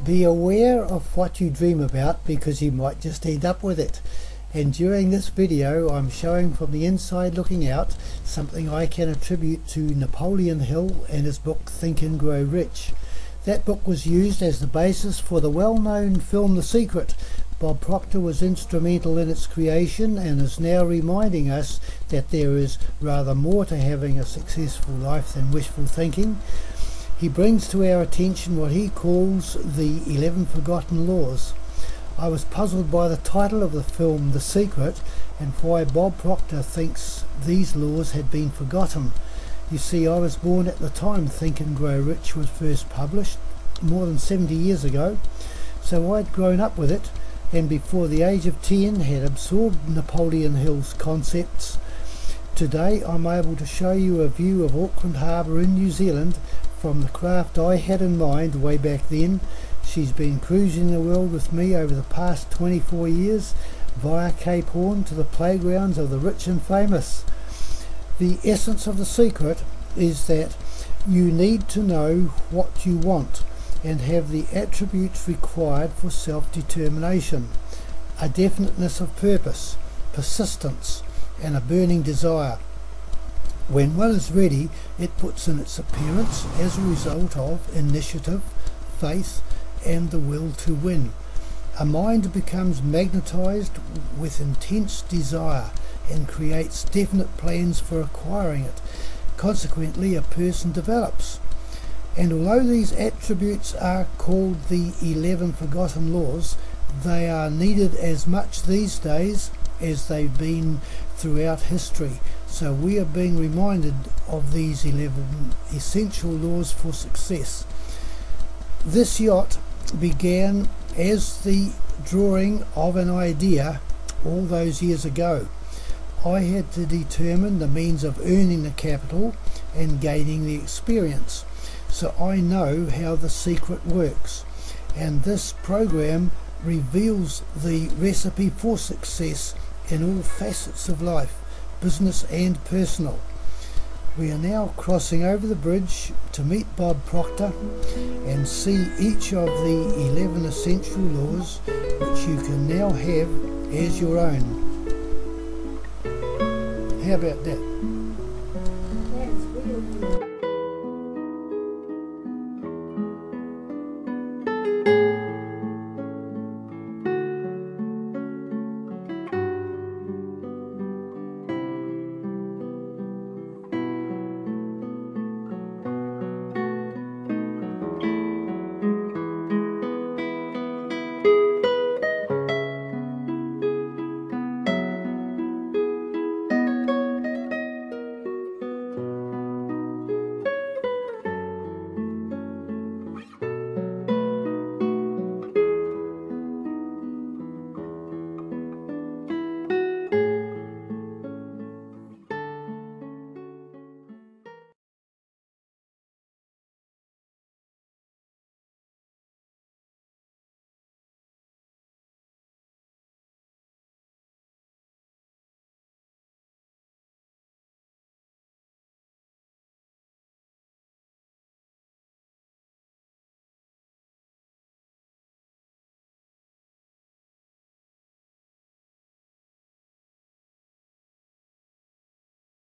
Be aware of what you dream about, because you might just end up with it. And during this video I'm showing from the inside looking out something I can attribute to Napoleon Hill and his book Think and Grow Rich. That book was used as the basis for the well-known film The Secret. Bob Proctor was instrumental in its creation and is now reminding us that there is rather more to having a successful life than wishful thinking. He brings to our attention what he calls the 11 forgotten laws. I was puzzled by the title of the film The Secret and why Bob Proctor thinks these laws had been forgotten. You see, I was born at the time Think and Grow Rich was first published, more than 70 years ago, so I'd grown up with it, and before the age of 10 had absorbed Napoleon Hill's concepts. Today I'm able to show you a view of Auckland Harbour in New Zealand from the craft I had in mind way back then. She's been cruising the world with me over the past 24 years, via Cape Horn to the playgrounds of the rich and famous. The essence of The Secret is that you need to know what you want and have the attributes required for self-determination: a definiteness of purpose, persistence, and a burning desire. When one is ready, it puts in its appearance as a result of initiative, faith, and the will to win. A mind becomes magnetized with intense desire and creates definite plans for acquiring it. Consequently, a person develops. And although these attributes are called the 11 forgotten laws, they are needed as much these days as they've been throughout history. So we are being reminded of these 11 essential laws for success. This yacht began as the drawing of an idea all those years ago. I had to determine the means of earning the capital and gaining the experience, so I know how The Secret works, and this program reveals the recipe for success in all facets of life, business and personal. We are now crossing over the bridge to meet Bob Proctor and see each of the 11 essential laws which you can now have as your own. How about that?